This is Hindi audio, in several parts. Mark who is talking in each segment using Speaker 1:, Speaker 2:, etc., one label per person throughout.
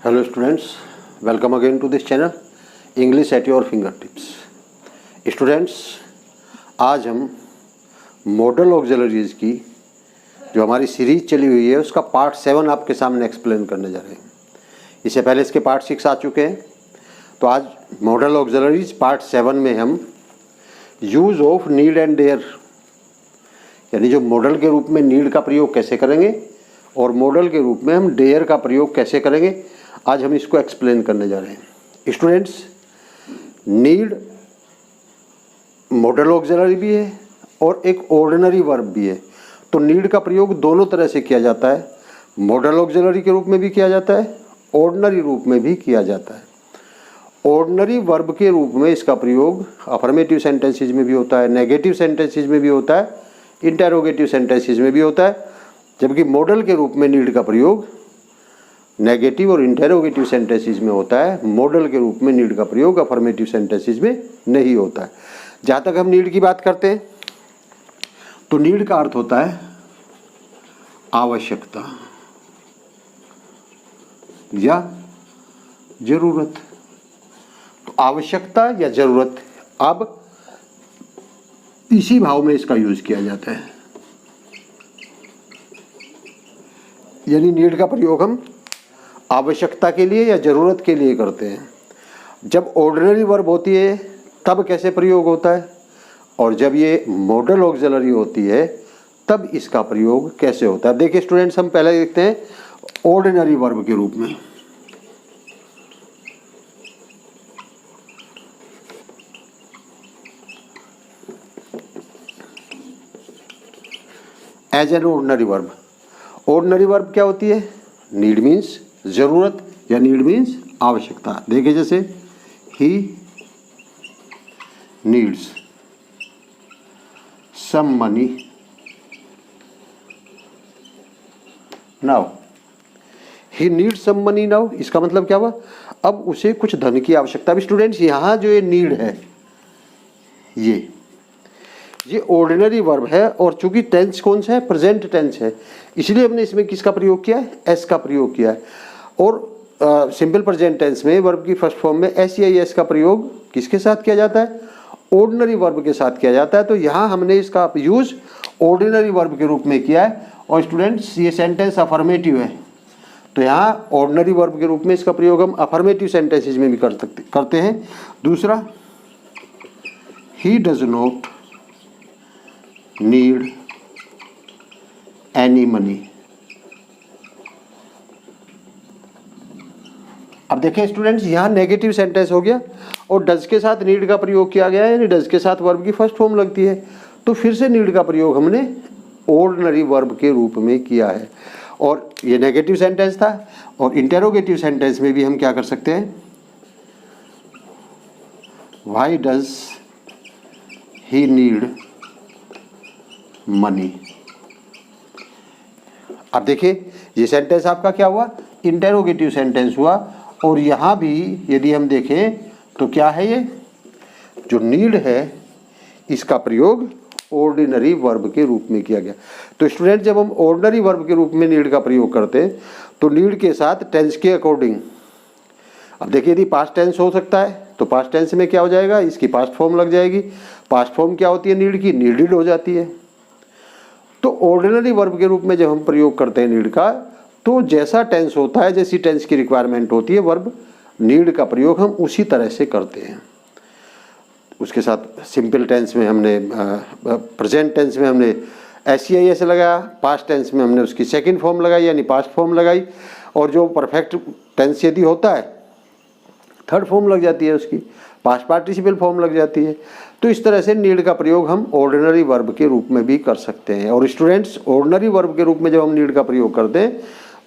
Speaker 1: Hello students, welcome again to this channel English at your finger tips. Students, आज हम मॉडल ऑक्सिलरीज की जो हमारी सीरीज चली हुई है उसका पार्ट 7 आपके सामने एक्सप्लेन करने जा रहे हैं। इससे पहले इसके पार्ट 6 आ चुके हैं, तो आज मॉडल ऑक्सिलरीज पार्ट 7 में हम use of need and dare, यानी जो मॉडल के रूप में नीड का प्रयोग कैसे करेंगे और मॉडल के रूप में हम डेयर का प्रयोग कैसे करेंगे, आज हम इसको एक्सप्लेन करने जा रहे हैं। स्टूडेंट्स, नीड मॉडल ऑक्सिलरी भी है और एक ऑर्डिनरी वर्ब भी है। तो नीड का प्रयोग दोनों तरह से किया जाता है, मॉडल ऑक्सिलरी के रूप में भी किया जाता है, ऑर्डिनरी रूप में भी किया जाता है। ऑर्डिनरी वर्ब के रूप में इसका प्रयोग अफर्मेटिव सेंटेंसेस में भी होता है, नेगेटिव सेंटेंसेस में भी होता है, इंटेरोगेटिव सेंटेंसेस में भी होता है, जबकि मॉडल के रूप में नीड का प्रयोग नेगेटिव और इंटेरोगेटिव सेंटेंसेस में होता है। मॉडल के रूप में नीड का प्रयोग अफर्मेटिव सेंटेंसेस में नहीं होता है। जहाँ तक हम नीड की बात करते हैं तो नीड का अर्थ होता है आवश्यकता या जरूरत। तो आवश्यकता या जरूरत, अब इसी भाव में इसका यूज किया जाता है, यानी नीड का प्रयोग हम आवश्यकता के लिए या ज़रूरत के लिए करते हैं। जब ऑर्डिनरी वर्ब होती है तब कैसे प्रयोग होता है, और जब ये मॉडल ऑक्सिलरी होती है तब इसका प्रयोग कैसे होता है। देखिए स्टूडेंट्स, हम पहले देखते हैं ऑर्डिनरी वर्ब के रूप में। As an ordinary verb, ordinary verb क्या होती है? नीड मीन्स जरूरत या नीड मीन्स आवश्यकता। देखिए जैसे he needs some money now, he needs some money now, इसका मतलब क्या हुआ? अब उसे कुछ धन की आवश्यकता। भी स्टूडेंट्स, यहाँ जो ये नीड है ये ऑर्डिनरी वर्ब है, और चूंकि टेंस कौन सा है? प्रेजेंट टेंस है, इसलिए हमने इसमें किसका प्रयोग किया है? एस का प्रयोग किया है। और सिंपल प्रेजेंट टेंस में वर्ब की फर्स्ट फॉर्म में एस का प्रयोग किसके साथ किया जाता है? ऑर्डिनरी वर्ब के साथ किया जाता है। तो यहाँ हमने इसका यूज ऑर्डिनरी वर्ब के रूप में किया है। और स्टूडेंट्स, ये सेंटेंस अफर्मेटिव है, तो यहाँ ऑर्डिनरी वर्ब के रूप में इसका प्रयोग हम अफर्मेटिव सेंटेंसेज में भी करते हैं। दूसरा, ही does not need any money. अब देखें स्टूडेंट्स, यहाँ नेगेटिव सेंटेंस हो गया और डज के साथ नीड का प्रयोग किया गया है, यानी डज के साथ वर्ब की फर्स्ट फॉर्म लगती है, तो फिर से नीड का प्रयोग हमने ऑर्डिनरी वर्ब के रूप में किया है। और ये नेगेटिव सेंटेंस था। और इंटेरोगेटिव सेंटेंस में भी हम क्या कर सकते हैं? Why does he need money. अब देखिए ये सेंटेंस आपका क्या हुआ? इंटेरोगेटिव सेंटेंस हुआ। और यहाँ भी यदि हम देखें तो क्या है? ये जो नीड है इसका प्रयोग ऑर्डिनरी वर्ब के रूप में किया गया। तो स्टूडेंट, जब हम ऑर्डिनरी वर्ब के रूप में नीड का प्रयोग करते हैं तो नीड के साथ टेंस के अकॉर्डिंग, अब देखिए यदि पास्ट टेंस हो सकता है तो पास्ट टेंस में क्या हो जाएगा? इसकी पास्ट फॉर्म लग जाएगी। पास्ट फॉर्म क्या होती है नीड की? नीडेड हो जाती है। तो ऑर्डिनरी वर्ब के रूप में जब हम प्रयोग करते हैं नीड का, तो जैसा टेंस होता है, जैसी टेंस की रिक्वायरमेंट होती है, वर्ब नीड का प्रयोग हम उसी तरह से करते हैं। उसके साथ सिंपल टेंस में हमने प्रेजेंट टेंस में हमने एस लगाया, पास्ट टेंस में हमने उसकी सेकंड फॉर्म लगाई यानी पास्ट फॉर्म लगाई, और जो परफेक्ट टेंस यदि होता है थर्ड फॉर्म लग जाती है, उसकी पास्ट पार्टिसिपल फॉर्म लग जाती है। तो इस तरह से नीड का प्रयोग हम ऑर्डिनरी वर्ब के रूप में भी कर सकते हैं। और स्टूडेंट्स, ऑर्डिनरी वर्ब के रूप में जब हम नीड का प्रयोग करते हैं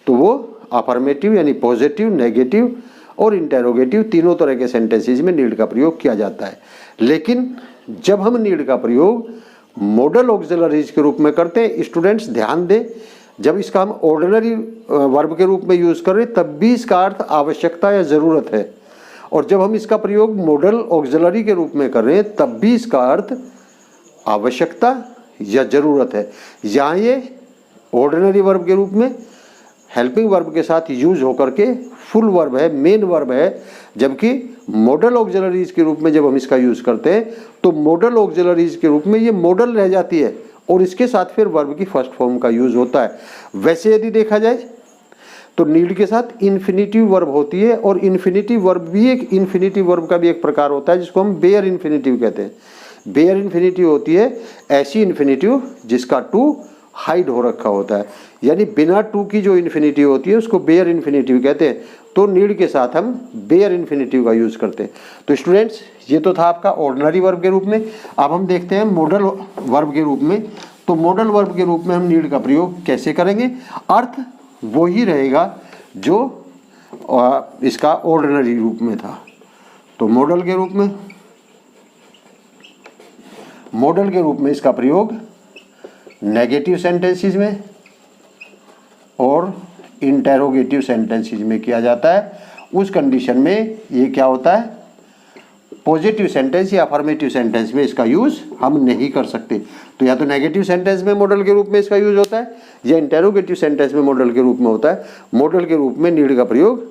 Speaker 1: तो वो अफर्मेटिव यानी पॉजिटिव, नेगेटिव और इंटेरोगेटिव तीनों तरह के सेंटेंसेस में नीड का प्रयोग किया जाता है। लेकिन जब हम नीड का प्रयोग मॉडल ऑक्सिलरीज के रूप में करते हैं, स्टूडेंट्स ध्यान दें, जब इसका हम ऑर्डिनरी वर्ब के रूप में यूज़ करें तब भी इसका अर्थ आवश्यकता या ज़रूरत है, और जब हम इसका प्रयोग मॉडल ऑक्सिलरी के रूप में कर रहे हैं तब भी इसका अर्थ आवश्यकता या ज़रूरत है। यहाँ ये ऑर्डिनरी वर्ब के रूप में हेल्पिंग वर्ब के साथ यूज होकर के फुल वर्ब है, मेन वर्ब है, जबकि मॉडल ऑक्सिलरीज के रूप में जब हम इसका यूज करते हैं तो मॉडल ऑक्सिलरीज के रूप में ये मॉडल रह जाती है और इसके साथ फिर वर्ब की फर्स्ट फॉर्म का यूज होता है। वैसे यदि देखा जाए तो नीड के साथ इन्फिनिटिव वर्ब होती है और इन्फिनिटिव वर्ब भी एक इन्फिनिटिव वर्ब का भी एक प्रकार होता है जिसको हम बेयर इन्फिनिटिव कहते हैं। बेयर इन्फिनिटिव होती है ऐसी इन्फिनिटिव जिसका टू हाइड हो रखा होता है, यानी बिना टू की जो इन्फिनिटिव होती है उसको बेयर इन्फिनिटिव कहते हैं। तो नीड के साथ हम बेयर इन्फिनिटिव का यूज करते हैं। तो स्टूडेंट्स ये तो था आपका ऑर्डिनरी वर्ब के रूप में। अब हम देखते हैं मॉडल वर्ब के रूप में। तो मॉडल वर्ब के रूप में हम नीड का प्रयोग कैसे करेंगे? अर्थ वो ही रहेगा जो इसका ऑर्डिनरी रूप में था। तो मॉडल के रूप में इसका प्रयोग नेगेटिव सेंटेंसेस में और इंटेरोगेटिव सेंटेंसेस में किया जाता है। उस कंडीशन में ये क्या होता है? पॉजिटिव सेंटेंस या अफर्मेटिव सेंटेंस में इसका यूज हम नहीं कर सकते। तो या तो नेगेटिव सेंटेंस में मॉडल के रूप में इसका यूज होता है या इंटेरोगेटिव सेंटेंस में मॉडल के रूप में होता है। मॉडल के रूप में नीड का प्रयोग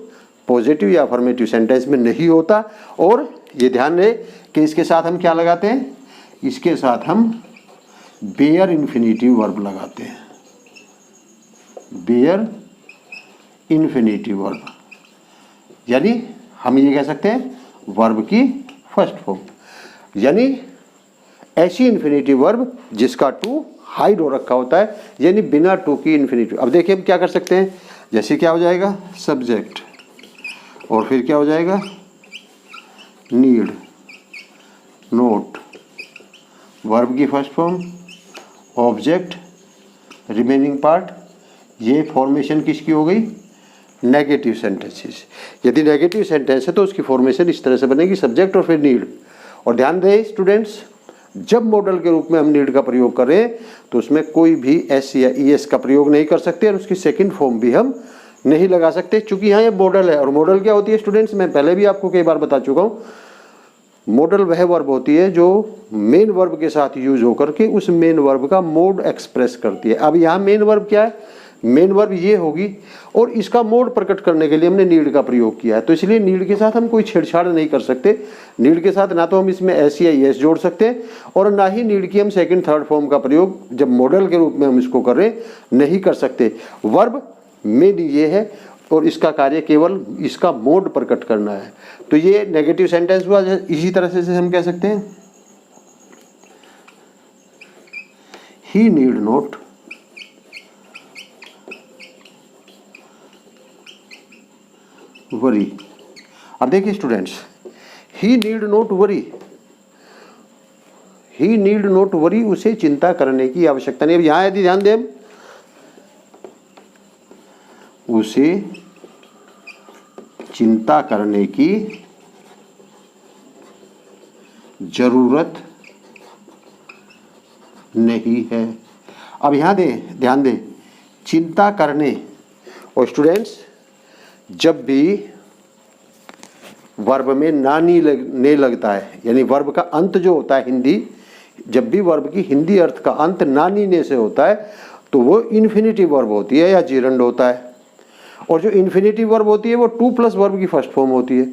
Speaker 1: पॉजिटिव या अफर्मेटिव सेंटेंस में नहीं होता। और ये ध्यान रहे कि इसके साथ हम क्या लगाते हैं? इसके साथ हम बेयर इन्फिनिटिव वर्ब लगाते हैं। बेयर इन्फिनिटिव वर्ब, यानी हम ये कह सकते हैं वर्ब की फर्स्ट फॉर्म, यानी ऐसी इन्फिनिटिव वर्ब जिसका टू हाइड हो रखा होता है, यानी बिना टू की इन्फिनिटिव। अब देखिए हम क्या कर सकते हैं, जैसे क्या हो जाएगा? सब्जेक्ट और फिर क्या हो जाएगा? नीड, नोट, वर्ब की first form, object, remaining part. ये फॉर्मेशन किसकी हो गई? Negative sentences. यदि नेगेटिव सेंटेंस है तो उसकी फॉर्मेशन इस तरह से बनेगी, सब्जेक्ट और फिर नीड। और ध्यान दें स्टूडेंट्स, जब मॉडल के रूप में हम नीड का प्रयोग करें तो उसमें कोई भी एस या ई एस का प्रयोग नहीं कर सकते और उसकी सेकंड फॉर्म भी हम नहीं लगा सकते, क्योंकि यहाँ ये मॉडल है। और मॉडल क्या होती है स्टूडेंट्स? मैं पहले भी आपको कई बार बता चुका हूँ। मॉडल वह वर्ब होती है जो मेन वर्ब के साथ यूज होकर के उस मेन वर्ब का मोड एक्सप्रेस करती है। अब यहाँ मेन वर्ब क्या है? मेन वर्ब ये होगी और इसका मोड प्रकट करने के लिए हमने नीड का प्रयोग किया है। तो इसलिए नीड के साथ हम कोई छेड़छाड़ नहीं कर सकते। नीड के साथ ना तो हम इसमें एस या एस जोड़ सकते हैं और ना ही नीड की हम सेकंड थर्ड फॉर्म का प्रयोग जब मॉडल के रूप में हम इसको करें नहीं कर सकते। वर्ब मेन ये है और इसका कार्य केवल इसका मोड प्रकट करना है। तो ये नेगेटिव सेंटेंस हुआ। इसी तरह से हम कह सकते हैं ही नीड नॉट वरी। अब देखिए students, he need not worry, he need not worry, उसे चिंता करने की आवश्यकता नहीं। अब यहां यदि ध्यान दें, उसे चिंता करने की जरूरत नहीं है। अब यहां ध्यान दें, चिंता करने। और स्टूडेंट्स, जब भी वर्ब में ना ने लगता है, यानी वर्ब का अंत जो होता है हिंदी, जब भी वर्ब की हिंदी अर्थ का अंत ना नी से होता है तो वो इन्फिनिटिव वर्ब होती है या जीरंड होता है। और जो इन्फिनिटिव वर्ब होती है वो टू प्लस वर्ब की फर्स्ट फॉर्म होती है।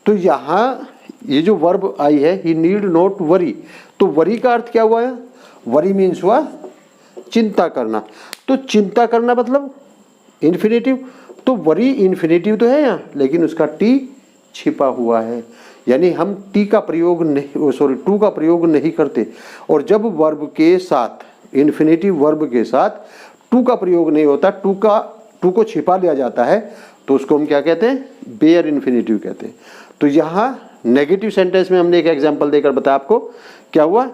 Speaker 1: तो यहाँ ये जो वर्ब आई है ही नीड नॉट वरी, तो वरी का अर्थ क्या हुआ है? वरी मीन्स हुआ चिंता करना। तो चिंता करना मतलब इन्फिनिटिव, तो वरी इन्फिनिटिव तो है यहाँ, लेकिन उसका टी छिपा हुआ है, यानी हम टी का प्रयोग नहीं, सॉरी टू का प्रयोग नहीं करते। और जब वर्ब के साथ, इन्फिनिटिव वर्ब के साथ टू का प्रयोग नहीं होता, टू को छिपा लिया जाता है, तो उसको हम क्या कहते हैं? बेयर इन्फिनिटिव कहते हैं। तो यहाँ नेगेटिव सेंटेंस में हमने एक एग्जांपल देकर बताया आपको क्या हुआ?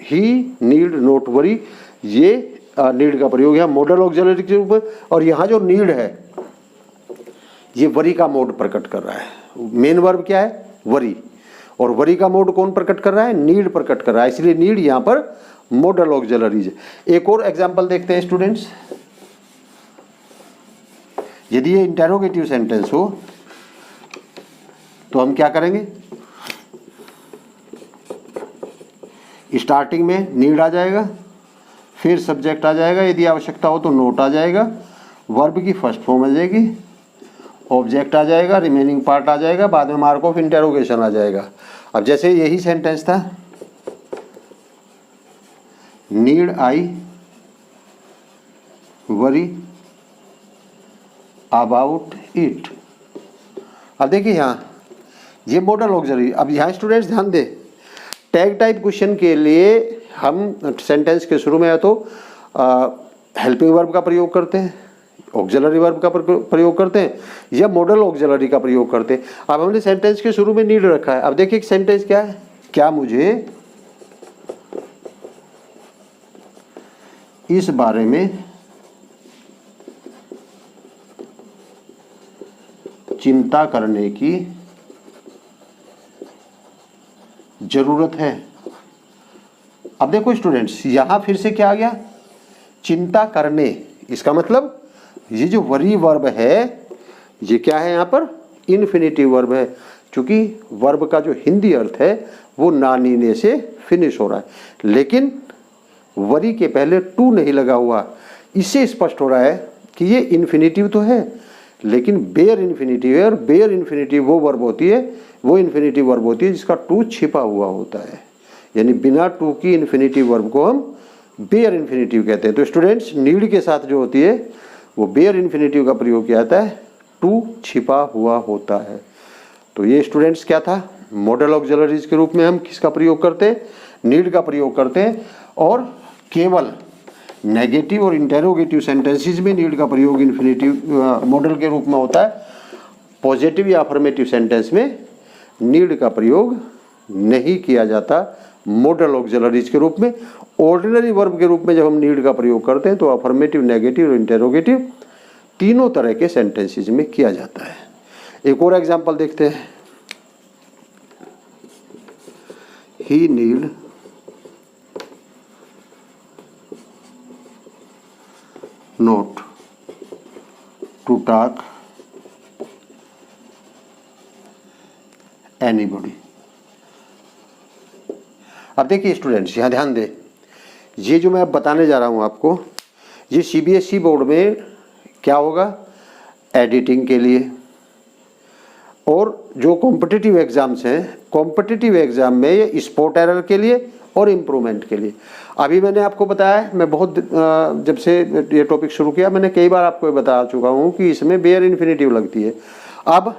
Speaker 1: ही नीड नॉट वरी, ये नीड का प्रयोग है मॉडल ऑक्सिलरी के रूप में। और यहाँ जो नीड है ये वरी का मोड प्रकट कर रहा है। मेन वर्ब क्या है? वरी। और वरी का मोड कौन प्रकट कर रहा है? नीड प्रकट कर रहा है, इसलिए नीड यहाँ पर मॉडल ऑक्सिलरीज है। एक और एग्जांपल देखते हैं स्टूडेंट्स। यदि ये इंटेरोगेटिव सेंटेंस हो तो हम क्या करेंगे? स्टार्टिंग में नीड आ जाएगा, फिर सब्जेक्ट आ जाएगा, यदि आवश्यकता हो तो नोट आ जाएगा, वर्ब की फर्स्ट फॉर्म आ जाएगी, ऑब्जेक्ट आ जाएगा, रिमेनिंग पार्ट आ जाएगा, बाद में मार्क ऑफ इंटेरोगेशन आ जाएगा। अब जैसे यही सेंटेंस था, need I worry about it. अब देखिए यहाँ ये मॉडल ऑक्सिलरी। अब यहाँ स्टूडेंट्स ध्यान दें, टैग टाइप क्वेश्चन के लिए हम सेंटेंस के शुरू में या तो हेल्पिंग वर्ब का प्रयोग करते हैं, ऑक्सिलरी वर्ब का प्रयोग करते हैं, या मॉडल ऑक्सिलरी का प्रयोग करते हैं। अब हमने सेंटेंस के शुरू में नीड रखा है। अब देखिए सेंटेंस क्या है, क्या मुझे इस बारे में चिंता करने की जरूरत है। अब देखो स्टूडेंट्स, यहां फिर से क्या आ गया, चिंता करने। इसका मतलब ये जो वरी वर्ब है ये क्या है, यहाँ पर इन्फिनिटिव वर्ब है, क्योंकि वर्ब का जो हिंदी अर्थ है वो ना नीने से फिनिश हो रहा है, लेकिन वरी के पहले टू नहीं लगा हुआ। इससे स्पष्ट हो रहा है कि ये इन्फिनिटिव तो है लेकिन बेयर इन्फिनिटिव है, और बेयर इन्फिनिटिव वो वर्ब होती है, वो इन्फिनिटिव वर्ब होती है जिसका टू छिपा हुआ होता है। यानी बिना टू की इन्फिनिटिव वर्ब को हम बेयर इन्फिनिटिव कहते हैं। तो स्टूडेंट्स, नीड के साथ जो होती है वो बेयर इन्फिनिटिव का प्रयोग किया जाता है, टू छिपा हुआ होता है। तो ये स्टूडेंट्स क्या था, मॉडल ऑक्सिलरीज के रूप में हम किसका प्रयोग करते हैं, नीड का प्रयोग करते हैं। और केवल नेगेटिव और इंटेरोगेटिव सेंटेंसेस में नीड का प्रयोग इन्फिनिटिव मॉडल के रूप में होता है। पॉजिटिव या अफर्मेटिव सेंटेंस में नीड का प्रयोग नहीं किया जाता मॉडल ऑक्सिलरीज के रूप में। ऑर्डिनरी वर्ब के रूप में जब हम नीड का प्रयोग करते हैं तो अफर्मेटिव, नेगेटिव और इंटेरोगेटिव तीनों तरह के सेंटेंसेस में किया जाता है। एक और एग्जांपल देखते हैं, he need not to talk anybody. अब देखिए स्टूडेंट्स, यहाँ ध्यान दें, ये जो मैं अब बताने जा रहा हूँ आपको, ये सीबीएसई बोर्ड में क्या होगा, एडिटिंग के लिए, और जो कॉम्पिटिटिव एग्जाम्स हैं, कॉम्पिटिटिव एग्जाम में ये स्पॉट एरर के लिए और इम्प्रूवमेंट के लिए। अभी मैंने आपको बताया, मैं बहुत जब से ये टॉपिक शुरू किया मैंने कई बार आपको बता चुका हूँ कि इसमें बेयर इन्फिनिटिव लगती है। अब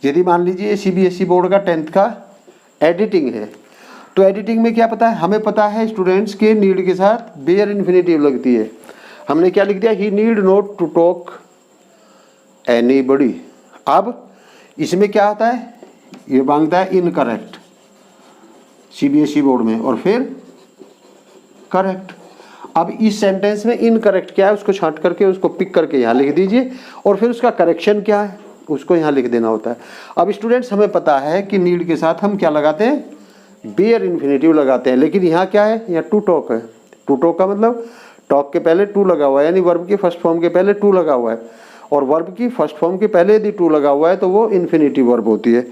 Speaker 1: यदि मान लीजिए सीबीएसई बोर्ड का 10th का एडिटिंग है, तो एडिटिंग में क्या पता है, हमें पता है स्टूडेंट्स के नीड के साथ बेयर इन्फिनिटिव लगती है। हमने क्या लिख दिया, he need not to talk anybody. अब इसमें क्या आता है, ये मांगता है इनकरेक्ट सीबीएसई बोर्ड में, और फिर करेक्ट। अब इस सेंटेंस में इनकरेक्ट क्या है उसको छांट करके उसको पिक करके यहाँ लिख दीजिए, और फिर उसका करेक्शन क्या है उसको यहाँ लिख देना होता है। अब स्टूडेंट्स, हमें पता है कि नीड के साथ हम क्या लगाते हैं, बेयर इन्फिनिटिव लगाते हैं, लेकिन यहाँ क्या है, यहाँ टू टॉक है। टू टॉक का मतलब टॉक के पहले टू लगा हुआ है, यानी वर्ब की फर्स्ट फॉर्म के पहले टू लगा हुआ है, और वर्ब की फर्स्ट फॉर्म के पहले यदि टू लगा हुआ है तो वो इन्फिनिटिव वर्ब होती है,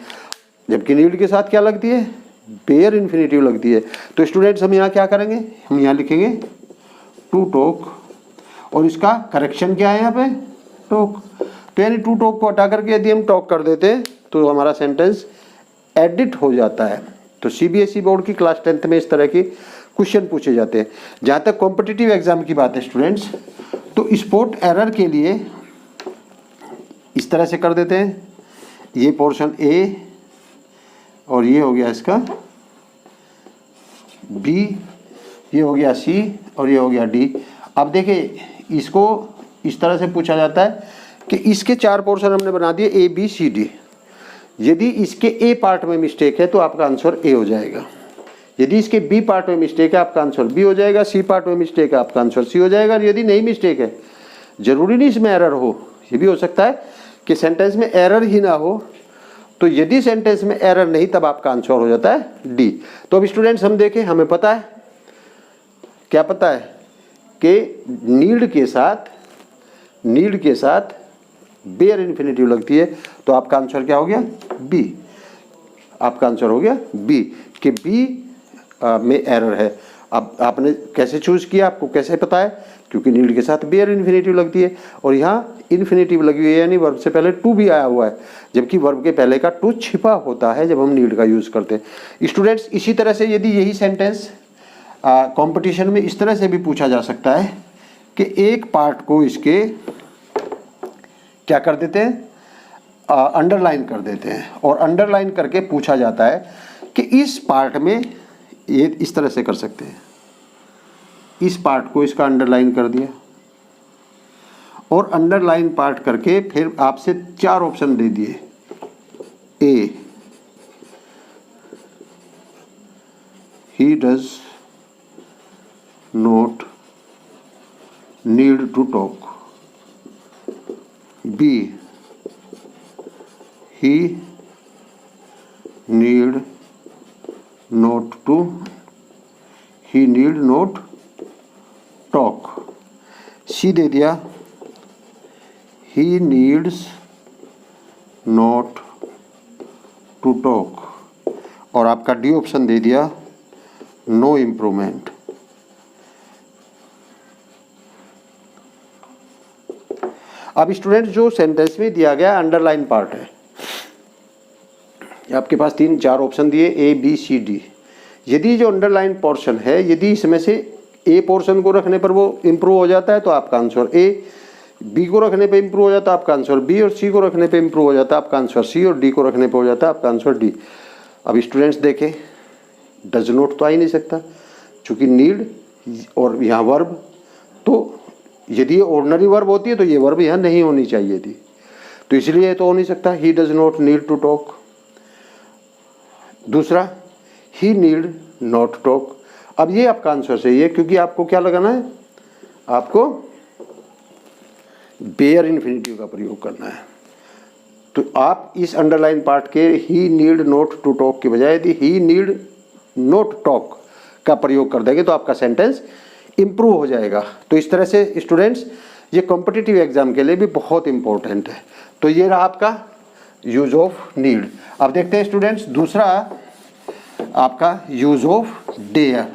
Speaker 1: जबकि नीड के साथ क्या लगती है, बेयर इन्फिनिटिव लगती है। तो स्टूडेंट्स, हम यहाँ क्या करेंगे, हम यहाँ लिखेंगे टू टॉक, और इसका करेक्शन क्या है यहाँ पे, टॉक। तो यानी टू टॉक को हटा करके यदि हम टॉक कर देते हैं तो हमारा सेंटेंस एडिट हो जाता है। तो सीबीएसई बोर्ड की क्लास 10th में इस तरह के क्वेश्चन पूछे जाते हैं। जहाँ तक कॉम्पिटिटिव एग्जाम की बात है स्टूडेंट्स, तो स्पॉट एरर के लिए इस तरह से कर देते हैं, ये पोर्शन ए और ये हो गया इसका बी, ये हो गया सी और ये हो गया डी। अब देखिए, इसको इस तरह से पूछा जाता है कि इसके 4 पोर्शन हमने बना दिए ए बी सी डी। यदि इसके ए पार्ट में मिस्टेक है तो आपका आंसर ए हो जाएगा, यदि इसके बी पार्ट में मिस्टेक है आपका आंसर बी हो जाएगा, सी पार्ट में मिस्टेक है आपका आंसर सी हो जाएगा। और यदि नहीं मिस्टेक है, जरूरी नहीं इसमें एरर हो, ये भी हो सकता है कि सेंटेंस में एरर ही ना हो, तो यदि सेंटेंस में एरर नहीं तब आपका आंसर हो जाता है डी। तो अब स्टूडेंट्स, हम देखें, हमें पता है, क्या पता है कि नीड के साथ बेयर इन्फिनिटिव लगती है, तो आपका आंसर क्या हो गया, बी। आपका आंसर हो गया बी, कि बी में एरर है। अब आपने कैसे चूज किया, आपको कैसे पता है, क्योंकि नीड के साथ बेयर इन्फिनेटिव लगती है, और यहाँ इन्फिनेटिव लगी हुई है यानी वर्ब से पहले टू भी आया हुआ है, जबकि वर्ब के पहले का टू छिपा होता है जब हम नीड का यूज़ करते हैं। स्टूडेंट्स, इसी तरह से यदि यही सेंटेंस कंपटीशन में इस तरह से भी पूछा जा सकता है कि एक पार्ट को इसके क्या कर देते हैं, अंडरलाइन कर देते हैं, और अंडरलाइन करके पूछा जाता है कि इस पार्ट में ये इस तरह से कर सकते हैं, इस पार्ट को इसका अंडरलाइन कर दिया, और अंडरलाइन पार्ट करके फिर आपसे 4 ऑप्शन दे दिए। A, he does not need to talk. B, he need not talk। C दे दिया, he needs not to talk, और आपका डी ऑप्शन दे दिया नो इम्प्रूवमेंट। अब स्टूडेंट जो सेंटेंस में दिया गया अंडरलाइन पार्ट है, आपके पास 3-4 ऑप्शन दिए ए बी सी डी। यदि जो अंडरलाइन पोर्शन है, यदि इसमें से ए पोर्शन को रखने पर वो इम्प्रूव हो जाता है तो आपका आंसर ए, बी को रखने पे इम्प्रूव हो जाता है आपका आंसर बी, और सी को रखने पे इम्प्रूव हो जाता है आपका आंसर सी, और डी को रखने पे हो जाता है आपका आंसर डी। अब स्टूडेंट्स देखें, डज नॉट तो आ ही नहीं सकता, चूँकि नीड और यहाँ वर्ब, तो यदि ये ऑर्डिनरी वर्ब होती है तो ये वर्ब यहाँ नहीं होनी चाहिए थी, तो इसलिए ये तो हो नहीं सकता। He does not need to talk. दूसरा, ही नीड नॉट टॉक। अब ये आपका आंसर सही है, क्योंकि आपको क्या लगाना है, आपको बेयर इन्फिनिटिव का प्रयोग करना है। तो आप इस अंडरलाइन पार्ट के ही नीड नॉट टू टॉक के बजाय यदि ही नीड नॉट टॉक का प्रयोग कर देंगे तो आपका सेंटेंस इम्प्रूव हो जाएगा। तो इस तरह से स्टूडेंट्स ये कॉम्पिटिटिव एग्जाम के लिए भी बहुत इंपॉर्टेंट है। तो ये रहा आपका यूज ऑफ नीड। अब देखते हैं स्टूडेंट्स दूसरा आपका यूज ऑफ डेयर।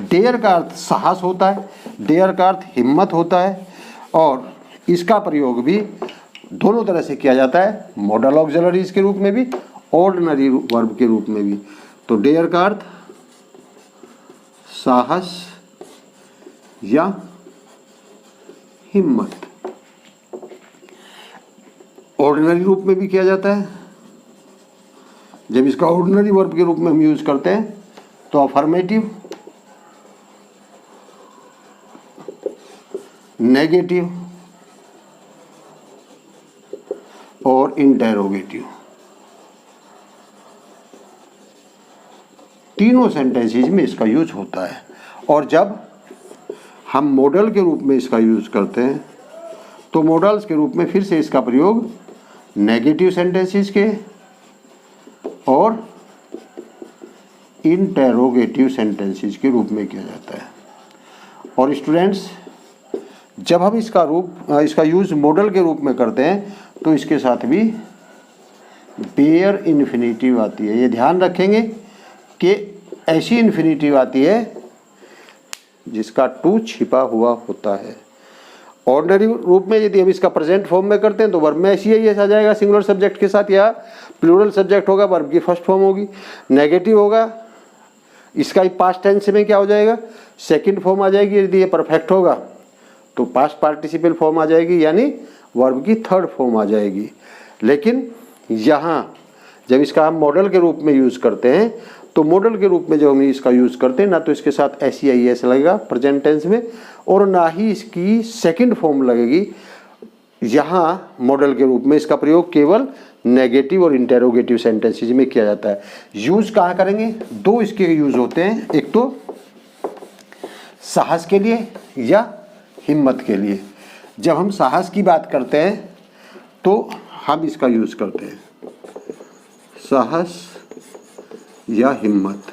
Speaker 1: डेयर का अर्थ साहस होता है, डेयर का अर्थ हिम्मत होता है, और इसका प्रयोग भी दोनों तरह से किया जाता है, मॉडल ऑक्सिलरीज के रूप में भी, ऑर्डिनरी वर्ब के रूप में भी। तो डेयर का अर्थ साहस या हिम्मत, ऑर्डिनरी रूप में भी किया जाता है। जब इसका ऑर्डिनरी वर्ब के रूप में हम यूज करते हैं तो अफर्मेटिव, नेगेटिव और इंटेरोगेटिव, तीनों सेंटेंसेस में इसका यूज होता है। और जब हम मॉडल के रूप में इसका यूज करते हैं तो मॉडल्स के रूप में फिर से इसका प्रयोग नेगेटिव सेंटेंसेस के और इंटेरोगेटिव सेंटेंसेस के रूप में किया जाता है। और स्टूडेंट्स जब हम इसका यूज मॉडल के रूप में करते हैं तो इसके साथ भी बेयर इन्फिनिटिव आती है। ये ध्यान रखेंगे कि ऐसी इन्फिनिटिव आती है जिसका टू छिपा हुआ होता है। ऑर्डिनरी रूप में यदि हम इसका प्रेजेंट फॉर्म में करते हैं तो वर्ब में ऐसी ही आ जाएगा सिंगुलर सब्जेक्ट के साथ, या प्लूरल सब्जेक्ट होगा वर्ब की फर्स्ट फॉर्म होगी। नेगेटिव होगा इसका ही पास्ट टेंस में क्या हो जाएगा, सेकंड फॉर्म आ जाएगी। यदि ये परफेक्ट होगा तो पास्ट पार्टिसिपल फॉर्म आ जाएगी, यानी वर्ब की थर्ड फॉर्म आ जाएगी। लेकिन यहाँ जब इसका हम मॉडल के रूप में यूज़ करते हैं तो मॉडल के रूप में जब हम इसका यूज़ करते हैं ना तो इसके साथ SEIS लगेगा प्रेजेंट टेंस में, और ना ही इसकी सेकंड फॉर्म लगेगी। यहाँ मॉडल के रूप में इसका प्रयोग केवल नेगेटिव और इंटेरोगेटिव सेंटेंसेस में किया जाता है। यूज़ कहाँ करेंगे, दो इसके यूज़ होते हैं, एक तो साहस के लिए या हिम्मत के लिए। जब हम साहस की बात करते हैं तो हम इसका यूज़ करते हैं साहस या हिम्मत।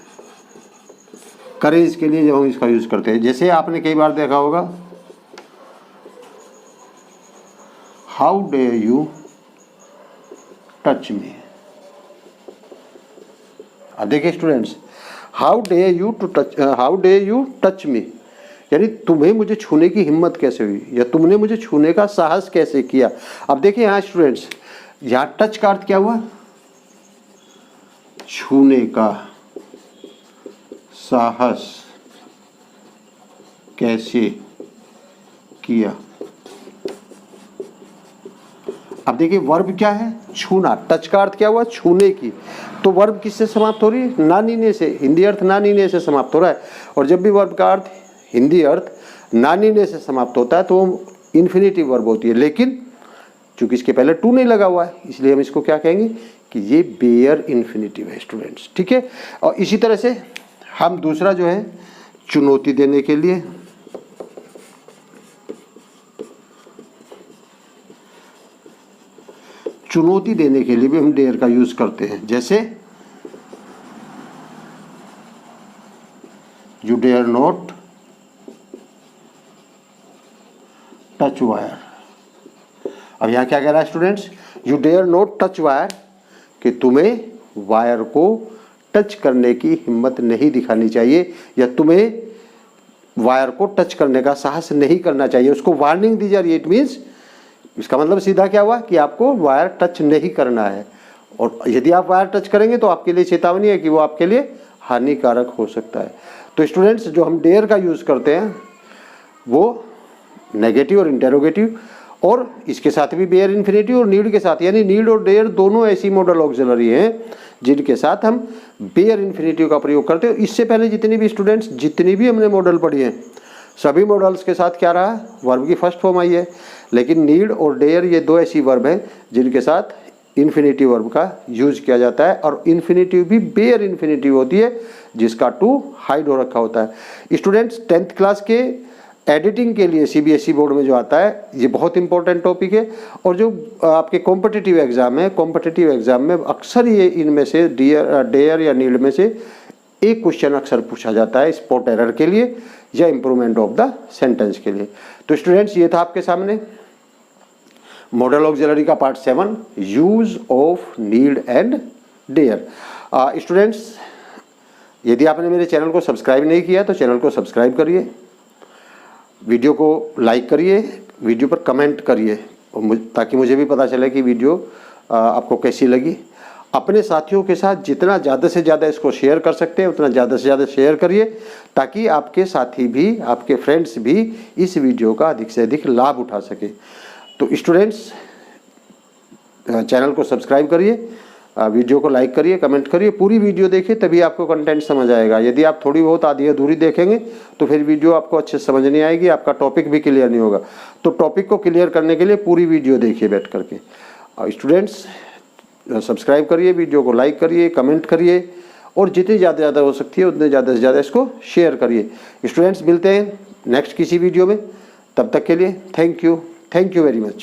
Speaker 1: करेज के लिए जब हम इसका यूज़ करते हैं, जैसे आपने कई बार देखा होगा, how day you touch me. अब देखिए students, how day you touch me, यानी तुम्हें मुझे छूने की हिम्मत कैसे हुई, या तुमने मुझे छूने का साहस कैसे किया। अब देखिए यहाँ स्टूडेंट्स, यहाँ टच का अर्थ क्या हुआ, छूने का साहस कैसे किया। अब देखिए वर्ब क्या है, छूना। टच का अर्थ क्या हुआ, छूने की। तो वर्ब किससे समाप्त हो रही है, ना नीने से। हिंदी अर्थ ना नीने से समाप्त हो रहा है, और जब भी वर्ब का अर्थ, हिंदी अर्थ ना नीने से समाप्त होता है तो वो इन्फिनेटिव वर्ब होती है। लेकिन चूंकि इसके पहले टू नहीं लगा हुआ है, इसलिए हम इसको क्या कहेंगे कि ये बेयर इन्फिनेटिव है स्टूडेंट्स, ठीक है। और इसी तरह से हम दूसरा जो है, चुनौती देने के लिए, चुनौती देने के लिए भी हम डेयर का यूज करते हैं। जैसे you dare not touch wire. अब यहां क्या कह रहा है students, you dare not touch wire, कि तुम्हें वायर को टच करने की हिम्मत नहीं दिखानी चाहिए, या तुम्हें वायर को टच करने का साहस नहीं करना चाहिए। उसको वार्निंग दी जा रही है। इट मीन्स, इसका मतलब सीधा क्या हुआ कि आपको वायर टच नहीं करना है, और यदि आप वायर टच करेंगे तो आपके लिए चेतावनी है कि वो आपके लिए हानिकारक हो सकता है। तो स्टूडेंट्स, जो हम डेयर का यूज़ करते हैं वो नेगेटिव और इंटेरोगेटिव, और इसके साथ भी बेयर इन्फिनेटिव, और नीड के साथ, यानी नीड और डेयर दोनों ऐसी मॉडल ऑक्सिलरी हैं जिनके साथ हम बेयर इन्फिनेटिव का प्रयोग करते हैं। इससे पहले जितनी भी स्टूडेंट्स, जितनी भी हमने मॉडल पढ़ी हैं, सभी मॉडल्स के साथ क्या रहा, वर्ब की फर्स्ट फॉर्म आई है। लेकिन नीड और डेयर ये दो ऐसी वर्ब हैं जिनके साथ इन्फिनेटिव वर्ब का यूज किया जाता है, और इन्फिनेटिव भी बेयर इन्फिनेटिव होती है जिसका टू हाइड हो रखा होता है। स्टूडेंट्स, 10th क्लास के एडिटिंग के लिए सीबीएसई बोर्ड में जो आता है, ये बहुत इंपॉर्टेंट टॉपिक है। और जो आपके कॉम्पिटिटिव एग्जाम है, कॉम्पिटिटिव एग्जाम में अक्सर ये इनमें से डेयर या नीड में से एक क्वेश्चन अक्सर पूछा जाता है, स्पॉट एरर के लिए या इंप्रूवमेंट ऑफ द सेंटेंस के लिए। तो स्टूडेंट्स, ये था आपके सामने मॉडल ऑक्सिलरी का part 7, use of need and dare. Students, यदि आपने मेरे चैनल को सब्सक्राइब नहीं किया तो चैनल को सब्सक्राइब करिए, वीडियो को लाइक करिए, वीडियो पर कमेंट करिए, ताकि मुझे भी पता चले कि वीडियो आपको कैसी लगी। अपने साथियों के साथ जितना ज़्यादा से ज़्यादा इसको शेयर कर सकते हैं उतना ज़्यादा से ज़्यादा शेयर करिए, ताकि आपके साथी भी, आपके फ्रेंड्स भी इस वीडियो का अधिक से अधिक लाभ उठा सके। तो स्टूडेंट्स, चैनल को सब्सक्राइब करिए, वीडियो को लाइक करिए, कमेंट करिए, पूरी वीडियो देखिए, तभी आपको कंटेंट समझ आएगा। यदि आप थोड़ी बहुत आधी अधूरी देखेंगे तो फिर वीडियो आपको अच्छे से समझ नहीं आएगी, आपका टॉपिक भी क्लियर नहीं होगा। तो टॉपिक को क्लियर करने के लिए पूरी वीडियो देखिए बैठ करके। स्टूडेंट्स, सब्सक्राइब करिए, वीडियो को लाइक करिए, कमेंट करिए, और जितनी ज़्यादा हो सकती है उतने ज़्यादा से ज़्यादा इसको शेयर करिए। स्टूडेंट्स, मिलते हैं नेक्स्ट किसी वीडियो में, तब तक के लिए थैंक यू वेरी मच।